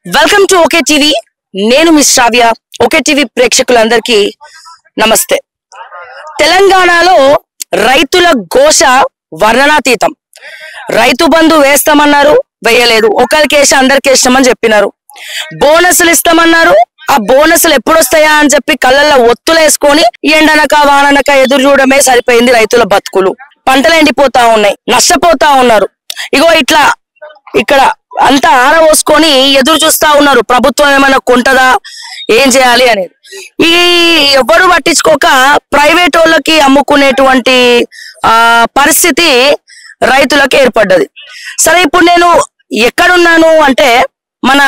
Welcome to okay TV. నేను miss శ్రావ్య. Okay TV ప్రేక్షకులందరికీ నమస్తే. తెలంగాణలో రైతుల ఘోష వర్ణనాతీతం. రైతు బంధు వేస్తామన్నారు, వేయలేదు. ఒకరికి వేసి అందరికి వేస్తామని చెప్పినారు. బోనసులు ఇస్తామన్నారు, ఆ బోనసులు ఎప్పుడు వస్తాయా అని చెప్పి కళ్ళల్లో ఒత్తులు వేసుకొని ఎండనక వాననక ఎదురు చూడమే సరిపోయింది. రైతుల బతుకులు పంటలు ఎండిపోతా ఉన్నాయి, నష్టపోతా ఉన్నారు. ఇగో ఇట్లా ఇక్కడ అంతా ఆరబోసుకొని ఎదురు చూస్తా ఉన్నారు. ప్రభుత్వం ఏమైనా కొంటదా, ఏం చేయాలి అనేది. ఈ ఎవరు పట్టించుకోక ప్రైవేట్ వాళ్ళకి అమ్ముకునేటువంటి పరిస్థితి రైతులకు ఏర్పడ్డది. సరే, ఇప్పుడు నేను ఎక్కడున్నాను అంటే మన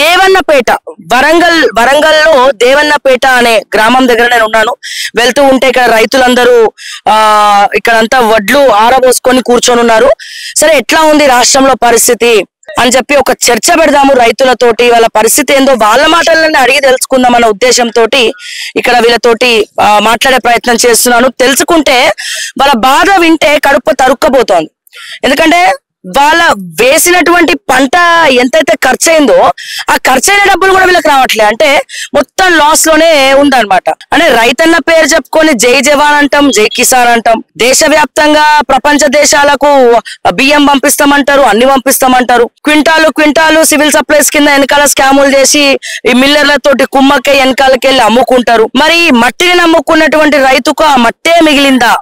దేవన్నపేట, వరంగల్లో దేవన్నపేట అనే గ్రామం దగ్గర నేను ఉన్నాను. వెళ్తూ ఉంటే ఇక్కడ రైతులందరూ ఇక్కడంతా వడ్లు ఆరబోసుకొని కూర్చొని ఉన్నారు. సరే, ఎట్లా ఉంది రాష్ట్రంలో పరిస్థితి అని చెప్పి ఒక చర్చ పెడదాము రైతులతోటి. వాళ్ళ పరిస్థితి ఏందో వాళ్ళ మాటలన్నీ అడిగి తెలుసుకుందాం అన్న ఉద్దేశంతో ఇక్కడ వీళ్ళతోటి మాట్లాడే ప్రయత్నం చేస్తున్నాను. తెలుసుకుంటే వాళ్ళ బాధ వింటే కడుపు తరుక్కపోతోంది. ఎందుకంటే వాళ్ళ వేసినటువంటి పంట ఎంతైతే ఖర్చు అయిందో ఆ ఖర్చు అయిన డబ్బులు కూడా వీళ్ళకి రావట్లే. అంటే మొత్తం లాస్ లోనే ఉందన్నమాట. అంటే రైతన్న పేరు చెప్పుకొని జై జవాన్ అంటాం, జై కిసాన్ అంటాం. దేశవ్యాప్తంగా ప్రపంచ దేశాలకు బియ్యం పంపిస్తామంటారు, అన్ని పంపిస్తామంటారు. క్వింటాలు సివిల్ సప్లైస్ కింద వెనకాల స్కాములు చేసి ఈ మిల్లర్లతోటి కుమ్మకే వెనకాలకెళ్ళి అమ్ముకుంటారు. మరి మట్టిని నమ్ముకున్నటువంటి రైతుకు ఆ మట్టే మిగిలిందా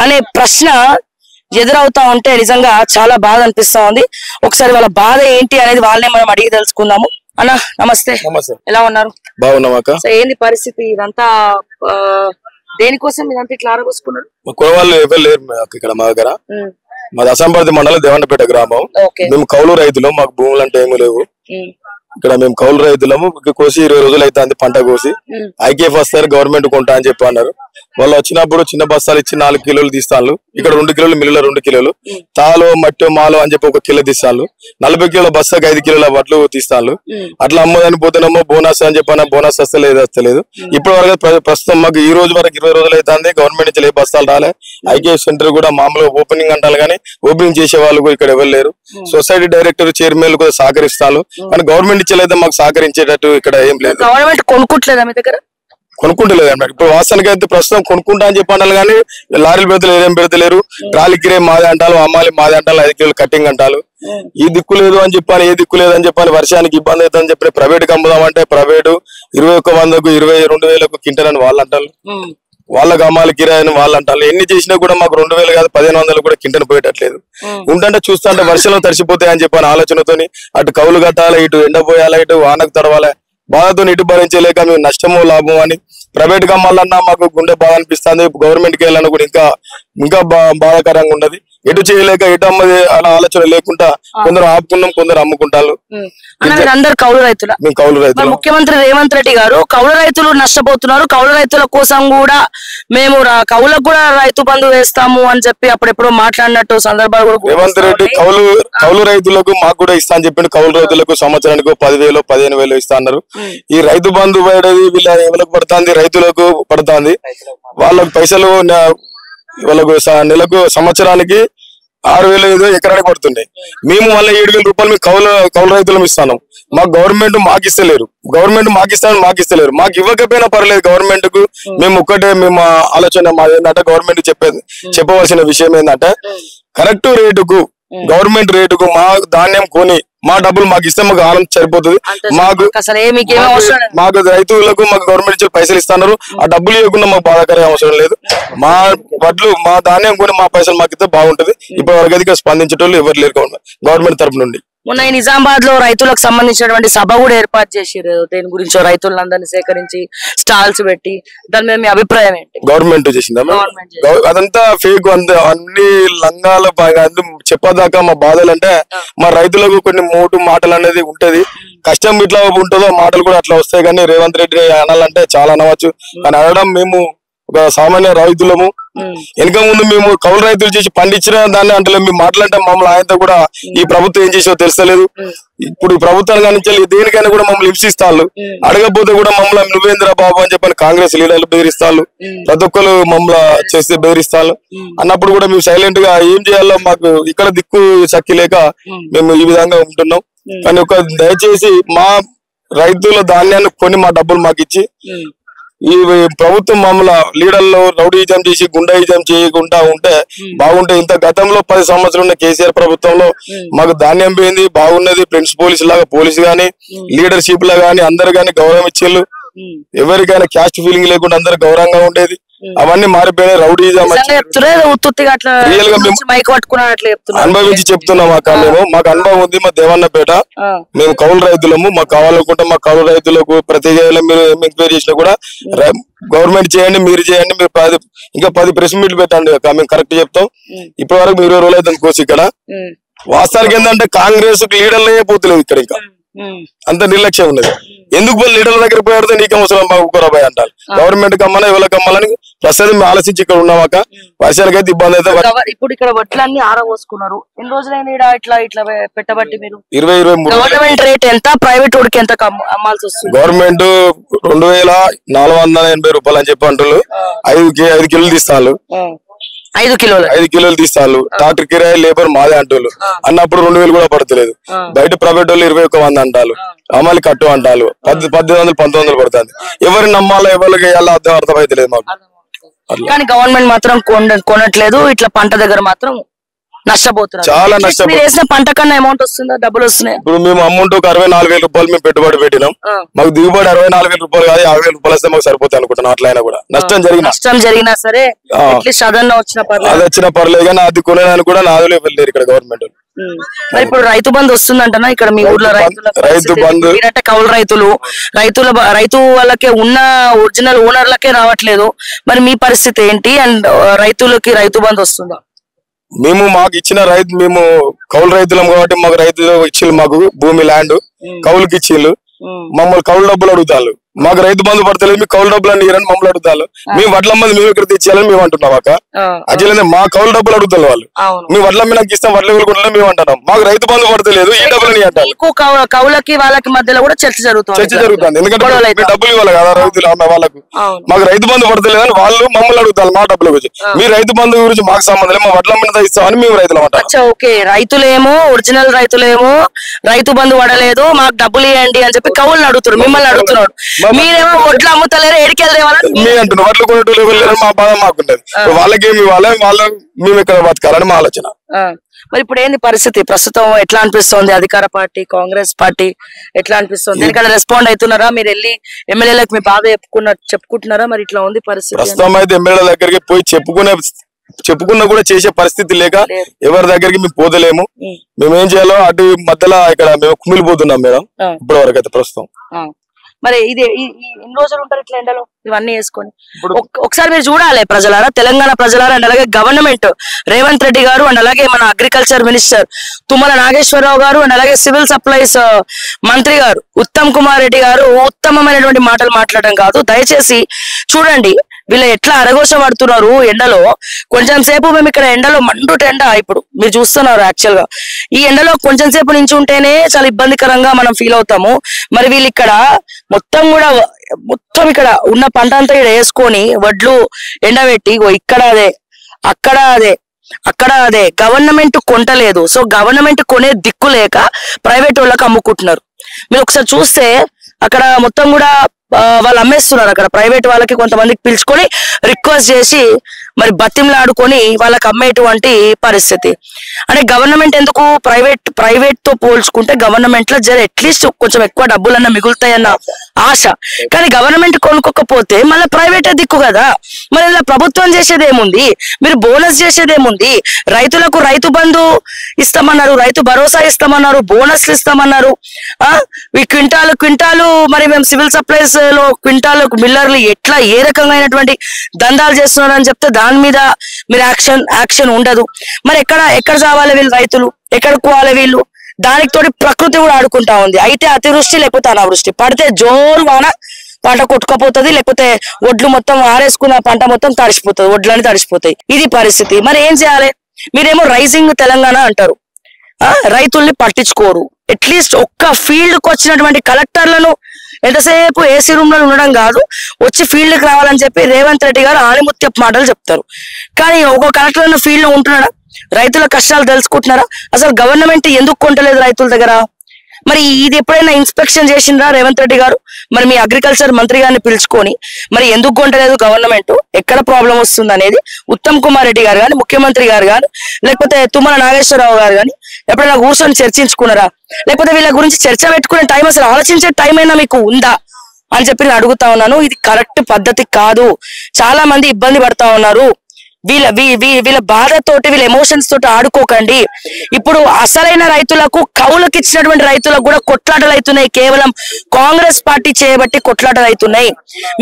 అనే ప్రశ్న ఎదురవుతా ఉంటే నిజంగా చాలా బాధ అనిపిస్తా ఉంది. ఒకసారి వాళ్ళ బాధ ఏంటి అనేది వాళ్ళనే మనం అడిగి తెలుసుకుందాము. అన్న నమస్తే. ఎలా ఉన్నారు? బాగున్నామక్క. ఏంది పరిస్థితి? ఇదంతా దేనికోసం ఇదంతా ఇట్లా ఆరబోసుకున్నారు? వాళ్ళు ఎవరు లేరు ఇక్కడ మా దగ్గర. మాది అసంపర్తి మండలం దేవన్నపేట గ్రామం. మేము కౌలు రైతులు, మాకు భూములు అంటే ఏమీ లేవు. ఇక్కడ మేము కౌలు రైతులము. కోసి 20 రోజులు అయితే పంట కోసి ఐకేఎఫ్ వస్తారు, గవర్నమెంట్ కొంటా అని చెప్పి అన్నారు. వాళ్ళు వచ్చినప్పుడు చిన్న బస్తాలు ఇచ్చి 4 కిలోలు తీస్తాను. ఇక్కడ 2 కిలోలు, మిల్లులో 2 కిలోలు, తాలో మట్టో మాలో అని చెప్పి 1 కిలో తీస్తాను. 40 కిలోల బస్తాకు 5 కిలోల వడ్లు తీస్తాను. అట్లా అమ్మదని పోతున్నామో బోనస్ అని చెప్పిన బోనస్ వస్తలేదు. ఇప్పటి వరకు ప్రస్తుతం మాకు ఈ రోజు వరకు 20 రోజులు అవుతుంది. గవర్నమెంట్ నుంచి ఏ బస్తాలు రాలే. ఐకేఎఫ్ సెంటర్ కూడా మామూలుగా ఓపెనింగ్ అంటారు కానీ ఓపెనింగ్ చేసే వాళ్ళు ఇక్కడ ఎవరు లేరు. సొసైటీ డైరెక్టర్ చైర్మన్ కూడా సహకరిస్తాను కానీ గవర్నమెంట్ ఇచ్చలేదు మాకు సహకరించేటట్టు ఇక్కడ ఏం లేదు. గవర్నమెంట్ కొనుక్కుంటలేదా మీ దగ్గర? కొనుక్కుంటలేదు అన్నమాట. ఇప్పుడు వాస్తవానికి అయితే ప్రస్తుతం కొనుక్కుంటా అని చెప్పి అన్నారు కానీ లారీలు పెడతలేరు, ఏం పెడతలేరు. ట్రాలీ కిరే మాదే అంటారు, అమ్మాలి మాదే అంటారు, 5 కిలోలు కట్టింగ్ అంటారు. ఈ దిక్కు లేదు అని చెప్పాను, ఏ దిక్కు లేదు అని చెప్పాను. వర్షానికి ఇబ్బంది అవుతుందని చెప్పి ప్రైవేట్ అమ్ముదామంటే ప్రైవేటు 21,100కు 22,000కు కింటారని వాళ్ళు అంటారు. వాళ్ళకి అమ్మాలి కిరాయని వాళ్ళు అంటారు. ఎన్ని చేసినా కూడా మాకు 2,000 కాదు 1,500 కూడా కింటను పోయేటట్లేదు. ఉంటే చూస్తుంటే వర్షంలో తడిసిపోతాయి అని చెప్పాను ఆలోచనతోని. అటు కౌలు కట్టాలి, ఇటు ఎండపోయాలి, ఇటు వానకు తడవాలి. బాధతో ఇటు భరించలేక మేము నష్టమో లాభం అని ప్రైవేట్ గా అమ్మాలన్నా మాకు గుండె బాధ అనిపిస్తుంది. గవర్నమెంట్ కి వెళ్ళాలన్నా కూడా ఇంకా బాధాకరంగా ఉన్నది. ఎటు చేయలేక ఎటు అమ్మది అలా ఆలోచన లేకుండా కొందరు ఆపుకున్నాం, కొందరు అమ్ముకుంటారు. అందరు కౌలు రైతులు. మేము కౌలు రైతులు. ముఖ్యమంత్రి రేవంత్ రెడ్డి గారు కౌలు రైతులు నష్టపోతున్నారు, కౌలు రైతుల కోసం కూడా మేము కౌలకు కూడా రైతు బంధు వేస్తాము అని చెప్పి అప్పుడెప్పుడో మాట్లాడినట్టు సందర్భాలు కూడా రేవంత్ రెడ్డి కౌలు రైతులకు మాకు కూడా ఇస్తా అని చెప్పిండు. కౌలు రైతులకు సంవత్సరానికి 10,000 15,000 ఇస్తా అన్నారు. ఈ రైతు బంధు పడేది వీళ్ళ ఎవరికి పడుతుంది? రైతులకు పడుతుంది. వాళ్ళకు పైసలు వాళ్ళకు నెలకు సంవత్సరానికి 6,000 ఎకరానికి పడుతుండే. మేము మళ్ళీ 7,000 రూపాయలు మీకు కౌలు రైతులం ఇస్తాను. మాకు గవర్నమెంట్ మాకు ఇస్తలేరు. గవర్నమెంట్ మాకు ఇస్తలేరు. మాకు ఇవ్వకపోయినా పర్లేదు గవర్నమెంట్ కు. మేము ఒక్కటే మేము ఆలోచన మాది ఏంటంటే గవర్నమెంట్ చెప్పవలసిన విషయం ఏంటంటే కరెక్ట్ రేటుకు, గవర్నమెంట్ రేటుకు మా ధాన్యం కొని మా డబ్బులు మాకు ఇస్తే మాకు ఆనందం సరిపోతుంది. మాకు రైతులకు మాకు గవర్నమెంట్ పైసలు ఇస్తున్నారు. ఆ డబ్బులు ఇవ్వకుండా మాకు బాధాకర అవసరం లేదు. మా వడ్లు మా ధాన్యం కొని మా పైసలు మాకు ఇస్తే బాగుంటది. ఇప్పటి వరకు అయితే స్పందించేటోళ్ళు ఎవరు లేరు గవర్నమెంట్ తరఫు నుండి. మొన్న నిజామాబాద్ లో రైతులకు సంబంధించినటువంటి సభ కూడా ఏర్పాటు చేసారు. దేని గురించో రైతులందరినీ సేకరించి స్టాల్స్ పెట్టి, దాని మీద మీ అభిప్రాయం ఏంటి? గవర్నమెంట్ చేసిందా? అదంతా ఫేక్. అన్ని లంగాల చెప్పదాకా మా బాధలు అంటే మా రైతులకు కొన్ని మాటలు అనేది ఉంటది. కష్టం ఇట్లా ఉంటుందో మాటలు కూడా అట్లా వస్తాయి. కానీ రేవంత్ రెడ్డి అనాలంటే చాలా అనవచ్చు. కానీ అనడం మేము ఒక సామాన్య రైతులము. వెనక ముందు మేము కౌలు రైతులు చేసి పండించిన దాన్ని అంటే మేము మాట్లాడటం మమ్మల్ని ఆయనతో కూడా ఈ ప్రభుత్వం ఏం చేసో తెలుస్తలేదు. ఇప్పుడు ఈ ప్రభుత్వాన్ని కానీ దేనికైనా కూడా మమ్మల్ని హింసిస్తాళ్ళు, అడగకపోతే కూడా మమ్మల్ని నువ్వేంద్ర బాబు అని చెప్పని కాంగ్రెస్ లీడర్లు బెదిరిస్తాళ్ళు, ప్రతి ఒక్కరు మమ్మల్ని చేస్తే బెదిరిస్తాళ్ళు అన్నప్పుడు కూడా మేము సైలెంట్ గా ఏం చేయాలో మాకు ఇక్కడ దిక్కు చక్కి లేక మేము ఈ విధంగా ఉంటున్నాం. కానీ ఒక దయచేసి మా రైతుల ధాన్యాన్ని కొని మా డబ్బులు మాకు ఇచ్చి ఈ ప్రభుత్వం మమ్మల్ని లీడర్లు రౌడీజం చేసి గుండాయిజం చేయకుండా ఉంటే బాగుంటే. ఇంత గతంలో 10 సంవత్సరాలు ఉన్న కేసీఆర్ ప్రభుత్వంలో మాకు ధాన్యం పోయింది బాగున్నది. ఫ్రెండ్స్ పోలీసు లాగా పోలీసు గాని లీడర్షిప్ లా గాని అందరు గాని గౌరవం ఇచ్చేళ్ళు, ఎవరికైనా క్యాస్ట్ ఫీలింగ్ లేకుండా అందరు గౌరవంగా ఉండేది. అవన్నీ మారిపోయినాయి. రౌడీజం రియల్ గా అనుభవించి చెప్తున్నాం అక్క. మేము మాకు అనుభవం ఉంది. మా దేవన్నపేట మేము కౌలు రైతులము. మాకు కావాలనుకుంటే మా కౌలు రైతులకు ప్రతి మీరు ఎంక్వైరీ చేసినా కూడా గవర్నమెంట్ చేయండి, మీరు చేయండి, మీరు ఇంకా 10 ప్రెస్ మీట్లు పెట్టండి అక్క, మేము కరెక్ట్ చెప్తాం. ఇప్పటి వరకు 20 రోజులు అయితే కోసి ఇక్కడ వాస్తవానికి ఏంటంటే కాంగ్రెస్ లీడర్లే పోతలేదు ఇక్కడ. ఇంకా అంత నిర్లక్ష్యం ఉన్నది. ఎందుకు లీడర్ల దగ్గర పోయాడితే నీకు అవసరం బాగురాబాయ్ అంటారు. గవర్నమెంట్ కమ్మాలా ఎవరికి కమ్మాలని ప్రస్తుతం మేము ఆలోచించి ఇక్కడ ఉన్నామాక. వర్షాలకైతే ఇబ్బంది అయితే. ఇప్పుడు ఇక్కడ వడ్లన్నీ ఆరబోసుకున్నారు. ఎన్ని రోజులైనా ఇట్లా పెట్టబట్టి మీరు 20-23 గవర్నమెంట్ రేట్ ఎంత, ప్రైవేట్ వాడికి ఎంత అమ్మాల్సి వస్తుంది? గవర్నమెంట్ 2480 రూపాయలు అని చెప్పి అంటారు. 5 కిలోలు తీస్తారు. 5 కిలోలు తీస్తారు. ట్రాక్టర్ కిరాయి లేబర్ మాదే అంటారు. అన్నప్పుడు 2000 కూడా పడతలేదు. బయట ప్రైవేట్ వాళ్ళు 21,000 అంటారు. అమలు కట్టు అంటారు. 1800-1900 పడుతుంది. ఎవరిని నమ్మాలో ఎవరికి వేయాలో అర్థమైతలేదు మాకు. కానీ గవర్నమెంట్ మాత్రం కొనట్లేదు. ఇట్లా పంట దగ్గర మాత్రం నష్టపోతున్నారు. చాలా నష్టపోతుంది. వేసిన పంట కన్నా అమౌంట్ వస్తుందా, డబ్బులు వస్తున్నాయి? ఇప్పుడు మేము అమౌంట్ ఒక 64,000 రూపాయలు మేము పెట్టుబడి పెట్టినాం. మాకు దిగుబడి 64,000 రూపాయలు కాదు 50,000 రూపాయలు వస్తే మాకు సరిపోతాయి అనుకుంటున్నాం. అట్లయినా కూడా నష్టం జరిగినా సరే అది వచ్చిన పర్లేదు. కానీ అది కొనేదానికి కూడా నాదులు వెళ్ళారు ఇక్కడ గవర్నమెంట్. మరి ఇప్పుడు రైతు బంధు వస్తుందంటనా ఇక్కడ మీ ఊర్లో? రైతు బంధు కౌలు రైతు వాళ్ళకే ఉన్న ఒరిజినల్ ఓనర్లకే రావట్లేదు. మరి మీ పరిస్థితి ఏంటి? అండ్ రైతులకి రైతు బంధు వస్తుందా? మాకు ఇచ్చిన మేము కౌలు రైతులం కాబట్టి మాకు రైతు ఇచ్చిళ్ళు. మాకు భూమి ల్యాండ్ కౌలుకి ఇచ్చిళ్ళు. మమ్మల్ని కౌలు డబ్బులు అడుగుతారు. మాకు రైతు బంధు పడతలేదు, మీకు కౌలు డబ్బులు అన్ని మమ్మల్ని అడుగుతారు. మేము వడ్ల మంది మేము ఇక్కడ తెచ్చేయాలని మేము అంటున్నాం అక్క. అట్లనే మా కౌలు డబ్బులు అడుగుతారు వాళ్ళు. మేము వడ్ల మీద నాకు ఇస్తాం, వడ్ల కూడా మేము అంటున్నాం. మాకు రైతు బంధు పడతలేదు, ఈ డబ్బులు అంటారు. కౌలకి వాళ్ళకి మధ్యలో కూడా చర్చ జరుగుతుంది. ఎందుకంటే డబ్బులు ఇవ్వాలి కదా రైతులు వాళ్ళకు. మాకు రైతు బంధు పడతలేదు అని వాళ్ళు మమ్మల్ని అడుగుతారు మా డబ్బుల గురించి. మీ రైతు బంధు గురించి మాకు సంబంధం లేదు, మా వడ్ల మీద ఇస్తామని మేము రైతులు అంటాం. ఓకే, రైతులేమో ఒరిజినల్ రైతులేమో రైతు బంధు పడలేదు మాకు డబ్బులు ఇవ్వండి అని చెప్పి కౌలు అడుగుతారు, మిమ్మల్ని అడుగుతున్నాడు. మీరేమో వడ్లు అమ్ముతలేరు, మీ అంటున్నారు వడ్లు కొనేటోళ్ళు మా బాధ మాకుంటది. వాళ్ళకేమి వాళ్ళ మేము ఇక్కడ బతకాలని మా ఆలోచన. మరి ఇప్పుడు ఏంది పరిస్థితి ప్రస్తుతం? ఎట్లా అనిపిస్తుంది? అధికార పార్టీ కాంగ్రెస్ పార్టీ ఎట్లా అనిపిస్తుంది? ఎందుకంటే రెస్పాండ్ అవుతున్నారా? మీరు వెళ్ళి ఎమ్మెల్యేలకు మీ బాధ చెప్పుకుంటున్నారా? మరి ఇట్లా ఉంది పరిస్థితి. ప్రస్తుతం అయితే ఎమ్మెల్యే దగ్గరికి పోయి చెప్పుకున్నా కూడా చేసే పరిస్థితి లేక ఎవరి దగ్గరికి మేము పోతలేము. మేమేం చేయాలో అటు మధ్యలో ఇక్కడ మేము కుమిలిపోతున్నాం మేడం ఇప్పటి వరకు అయితే ప్రస్తుతం. మరి ఇది ఎన్ని రోజులు ఉంటారు ఇట్లా ఎండలో ఇవన్నీ వేసుకొని? ఒకసారి మీరు చూడాలి ప్రజలారా, తెలంగాణ ప్రజలారా. అండ్ అలాగే గవర్నమెంట్ రేవంత్ రెడ్డి గారు అండ్ అలాగే మన అగ్రికల్చర్ మినిస్టర్ తుమ్మల నాగేశ్వరరావు గారు అండ్ అలాగే సివిల్ సప్లైస్ మంత్రి గారు ఉత్తమ్ కుమార్ రెడ్డి గారు ఉత్తమమైనటువంటి మాటలు మాట్లాడడం కాదు. దయచేసి చూడండి వీళ్ళు ఎట్లా అరగోస పడుతున్నారు ఎండలో. కొంచెం సేపు మేము ఇక్కడ ఎండలో మండుట ఎండ ఇప్పుడు మీరు చూస్తున్నారు. యాక్చువల్ గా ఈ ఎండలో కొంచెం సేపు నుంచి ఉంటేనే చాలా ఇబ్బందికరంగా మనం ఫీల్ అవుతాము. మరి వీళ్ళు ఇక్కడ మొత్తం ఇక్కడ ఉన్న పంట అంతా ఇక్కడ వేసుకొని వడ్లు ఎండబెట్టి ఇక్కడ అదే అక్కడ అదే గవర్నమెంట్ కొంటలేదు. సో గవర్నమెంట్ కొనే దిక్కు లేక ప్రైవేట్ వాళ్ళకి అమ్ముకుంటున్నారు. మీరు ఒకసారి చూస్తే అక్కడ మొత్తం కూడా వాళ్ళు అమ్మేస్తున్నారు. అక్కడ ప్రైవేట్ వాళ్ళకి కొంతమందికి పిలుచుకొని రిక్వెస్ట్ చేసి మరి బతిమలాడుకొని వాళ్ళకి అమ్మేటువంటి పరిస్థితి. అంటే గవర్నమెంట్ ఎందుకు ప్రైవేట్ తో పోల్చుకుంటే గవర్నమెంట్ లో అట్లీస్ట్ కొంచెం ఎక్కువ డబ్బులన్నా మిగులుతాయన్న ఆశ. కానీ గవర్నమెంట్ కొనుక్కోకపోతే మళ్ళీ ప్రైవేటే దిక్కు కదా. మరి ఇలా ప్రభుత్వం చేసేది ఏముంది? మీరు బోనస్ చేసేది ఏముంది? రైతులకు రైతు బంధు ఇస్తామన్నారు, రైతు భరోసా ఇస్తామన్నారు, బోనస్లు ఇస్తామన్నారు. ఈ క్వింటాలు మరి మేము సివిల్ సప్లైస్ లో క్వింటాల్ మిల్లర్లు ఎట్లా ఏ రకమైనటువంటి దందాలు చేస్తున్నారు అని చెప్తే దాని మీద మీరు యాక్షన్ ఉండదు. మరి ఎక్కడ చావాలి వీళ్ళు రైతులు? ఎక్కడ పోవాలి వీళ్ళు? దానికి తోటి ప్రకృతి కూడా ఆడుకుంటా ఉంది. అయితే అతివృష్టి లేకపోతే అనావృష్టి పడితే జోరు వాన పంట కొట్టుకపోతుంది, లేకపోతే ఒడ్లు మొత్తం ఆరేసుకున్న పంట మొత్తం తడిసిపోతుంది, ఒడ్లన్నీ తడిసిపోతాయి. ఇది పరిస్థితి. మరి ఏం చేయాలి? మీరేమో రైజింగ్ తెలంగాణ అంటారు, రైతుల్ని పట్టించుకోరు. అట్లీస్ట్ ఒక్క ఫీల్డ్ కు వచ్చినటువంటి కలెక్టర్లను ఎంతసేపు ఏసీ రూమ్ లో ఉండడం కాదు, వచ్చి ఫీల్డ్ కి రావాలని చెప్పి రేవంత్ రెడ్డి గారు ఆణిముత్యపు మాటలు చెప్తారు. కానీ ఒక కలెక్టర్ ఫీల్డ్ లో ఉంటున్నాడా? రైతుల కష్టాలు తెలుసుకుంటున్నారా? అసలు గవర్నమెంట్ ఎందుకు కొంటలేదు రైతుల దగ్గర? మరి ఇది ఎప్పుడైనా ఇన్స్పెక్షన్ చేసిండ్రా రేవంత్ రెడ్డి గారు? మరి మీ అగ్రికల్చర్ మంత్రి గారిని పిలుచుకొని మరి ఎందుకు కొంటలేదు గవర్నమెంట్, ఎక్కడ ప్రాబ్లం వస్తుంది అనేది ఉత్తమ్ కుమార్ రెడ్డి గారు కానీ, ముఖ్యమంత్రి గారు కానీ, లేకపోతే తుమ్మల నాగేశ్వరరావు గారు కానీ ఎప్పుడైనా కూర్చొని చర్చించుకున్నారా? లేకపోతే వీళ్ళ గురించి చర్చ పెట్టుకునే టైం, అసలు ఆలోచించే టైం అయినా మీకు ఉందా అని చెప్పి నేను అడుగుతా ఉన్నాను. ఇది కరెక్ట్ పద్ధతి కాదు. చాలా మంది ఇబ్బంది పడతా ఉన్నారు. వీళ్ళ బాధతోటి, వీళ్ళ ఎమోషన్స్ తోటి ఆడుకోకండి. ఇప్పుడు అసలైన రైతులకు, కౌలుకి ఇచ్చినటువంటి రైతులకు కూడా కొట్లాటలు అవుతున్నాయి. కేవలం కాంగ్రెస్ పార్టీ చేయబట్టి కొట్లాటలు అవుతున్నాయి.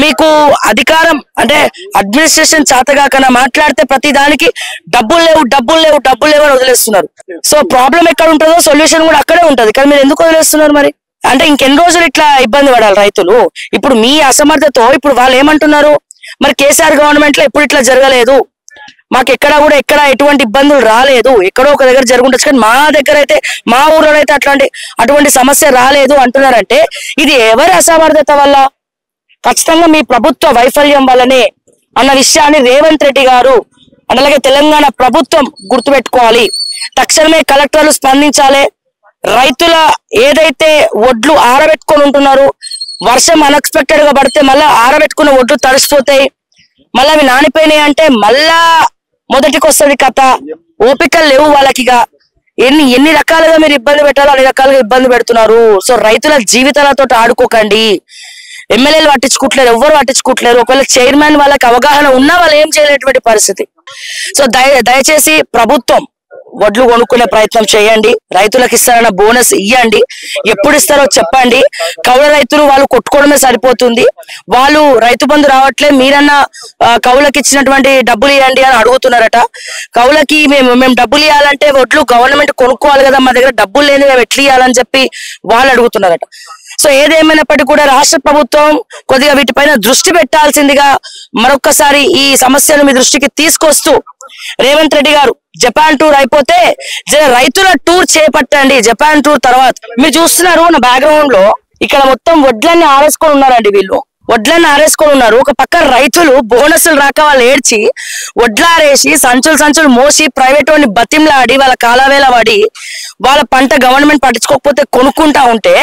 మీకు అధికారం అంటే అడ్మినిస్ట్రేషన్ చేతగాకన్నా మాట్లాడితే ప్రతి దానికి డబ్బులు లేవు అని వదిలేస్తున్నారు. సో ప్రాబ్లం ఎక్కడ ఉంటుందో సొల్యూషన్ కూడా అక్కడే ఉంటది. కానీ మీరు ఎందుకు వదిలేస్తున్నారు? మరి అంటే ఇంకెన్ని రోజులు ఇట్లా ఇబ్బంది పడాలి రైతులు? ఇప్పుడు మీ అసమర్థతో ఇప్పుడు వాళ్ళు ఏమంటున్నారు, మరి కేసీఆర్ గవర్నమెంట్ లో ఎప్పుడు ఇట్లా జరగలేదు, మాకు ఎక్కడ ఎటువంటి ఇబ్బందులు రాలేదు, ఎక్కడో ఒక దగ్గర జరుగుండొచ్చు, కానీ మా దగ్గర అయితే, మా ఊర్లో అయితే అటువంటి సమస్య రాలేదు అంటున్నారంటే ఇది ఎవరి అసమర్థత వల్ల? ఖచ్చితంగా మీ ప్రభుత్వ వైఫల్యం వల్లనే అన్న విషయాన్ని రేవంత్ రెడ్డి గారు అలాగే తెలంగాణ ప్రభుత్వం గుర్తుపెట్టుకోవాలి. తక్షణమే కలెక్టర్లు స్పందించాలి. రైతుల ఏదైతే ఒడ్లు ఆరబెట్టుకొని ఉంటున్నారు, వర్షం అన్ఎక్స్పెక్టెడ్ గా పడితే మళ్ళా ఆరబెట్టుకున్న ఒడ్లు తడిసిపోతాయి, మళ్ళీ అవి నానిపోయినాయి అంటే మళ్ళా మొదటికి వస్తుంది కథ. ఓపికలు లేవు వాళ్ళకిగా. ఎన్ని రకాలుగా మీరు ఇబ్బంది పెట్టాలో అన్ని రకాలుగా ఇబ్బంది పెడుతున్నారు. సో రైతుల జీవితాలతో ఆడుకోకండి. ఎమ్మెల్యేలు పట్టించుకుంటలేరు, ఎవ్వరు పట్టించుకుంటలేరు. ఒకవేళ చైర్మన్ వాళ్ళకి అవగాహన ఉన్నా వాళ్ళు ఏం చేయలేటువంటి పరిస్థితి. సో దయచేసి ప్రభుత్వం వడ్లు కొనుక్కునే ప్రయత్నం చేయండి. రైతులకు ఇస్తారన్న బోనస్ ఇవ్వండి. ఎప్పుడు ఇస్తారో చెప్పండి. కౌల రైతులు వాళ్ళు కొట్టుకోవడమే సరిపోతుంది. వాళ్ళు రైతు బంధు రావట్లే, మీరన్నా కౌలకి ఇచ్చినటువంటి డబ్బులు ఇవ్వండి అని అడుగుతున్నారట. కౌలకి మేము డబ్బులు ఇవ్వాలంటే వడ్లు గవర్నమెంట్ కొనుక్కోవాలి కదా, మా దగ్గర డబ్బులు లేని మేము ఎట్లా ఇవ్వాలని చెప్పి వాళ్ళు అడుగుతున్నారట. సో ఏదేమైనప్పటికీ కూడా రాష్ట్ర ప్రభుత్వం కొద్దిగా వీటిపైన దృష్టి పెట్టాల్సిందిగా మరొక్కసారి ఈ సమస్యను మీ దృష్టికి తీసుకొస్తూ, రేవంత్ రెడ్డి గారు జపాన్ టూర్ అయిపోతే రైతుల టూర్ చేపట్టండి. జపాన్ టూర్ తర్వాత మీరు చూస్తున్నారు నా బ్యాక్గ్రౌండ్ లో ఇక్కడ మొత్తం వడ్లన్నీ ఆరేసుకొని ఉన్నారండి. వీళ్ళు వడ్లన్నీ ఆరేసుకొని ఉన్నారు. ఒక పక్క రైతులు బోనసులు రాక వాళ్ళు ఏడ్చి వడ్లారేసి సంచులు మోసి ప్రైవేట్ వాడిని బతింలాడి వాళ్ళ కాలవేల పడి వాళ్ళ పంట గవర్నమెంట్ పట్టించుకోకపోతే కొనుక్కుంటా ఉంటే,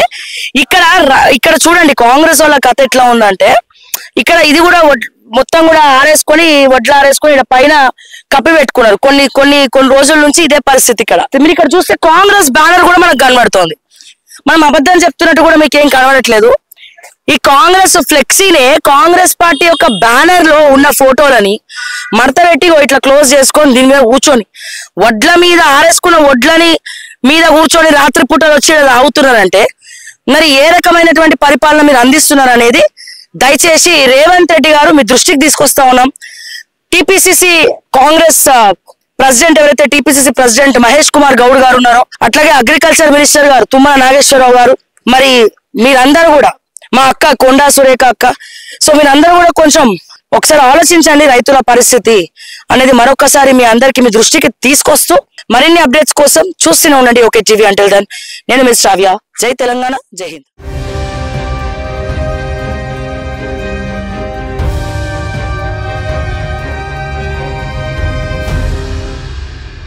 ఇక్కడ చూడండి కాంగ్రెస్ వాళ్ళ కథ ఎట్లా ఉందంటే, ఇక్కడ ఇది కూడా మొత్తం కూడా ఆరేసుకొని వడ్లు ఆరేసుకొని ఇక్కడ పైన కప్పి పెట్టుకున్నారు. కొన్ని రోజుల నుంచి ఇదే పరిస్థితి. మీరు ఇక్కడ చూస్తే కాంగ్రెస్ బ్యానర్ కూడా మనకు కనబడుతోంది. మనం అబద్ధం చెప్తున్నట్టు కూడా మీకు ఏం కనబడట్లేదు. ఈ కాంగ్రెస్ ఫ్లెక్సీనే కాంగ్రెస్ పార్టీ యొక్క బ్యానర్ లో ఉన్న ఫోటోలని మడత పెట్టి ఇట్లా క్లోజ్ చేసుకొని దీని మీద కూర్చొని వడ్ల మీద ఆరేసుకున్న వడ్లని మీద కూర్చొని రాత్రి పూటలు వచ్చి అవుతున్నారంటే మరి ఏ రకమైనటువంటి పరిపాలన మీరు అందిస్తున్నారు అనేది దయచేసి రేవంత్ రెడ్డి గారు మీ దృష్టికి తీసుకొస్తా ఉన్నాం. టిపిసిసి కాంగ్రెస్ ప్రెసిడెంట్ ఎవరైతే టిపిసిసి ప్రెసిడెంట్ మహేష్ కుమార్ గౌడ్ గారు ఉన్నారో, అట్లాగే అగ్రికల్చర్ మినిస్టర్ గారు తుమ్మల నాగేశ్వరరావు గారు, మరి మీరందరూ కూడా, మా అక్క కొండా సురేఖ అక్క, సో మీరందరూ కూడా కొంచెం ఒకసారి ఆలోచించండి రైతుల పరిస్థితి అనేది మరొకసారి మీ అందరికి మీ దృష్టికి తీసుకొస్తూ మరిన్ని అప్డేట్స్ కోసం చూస్తూనే ఉండండి ఓకే టీవీ. అంటిల్ దెన్ నేను మిస్ శ్రావ్య. జై తెలంగాణ, జై హింద్.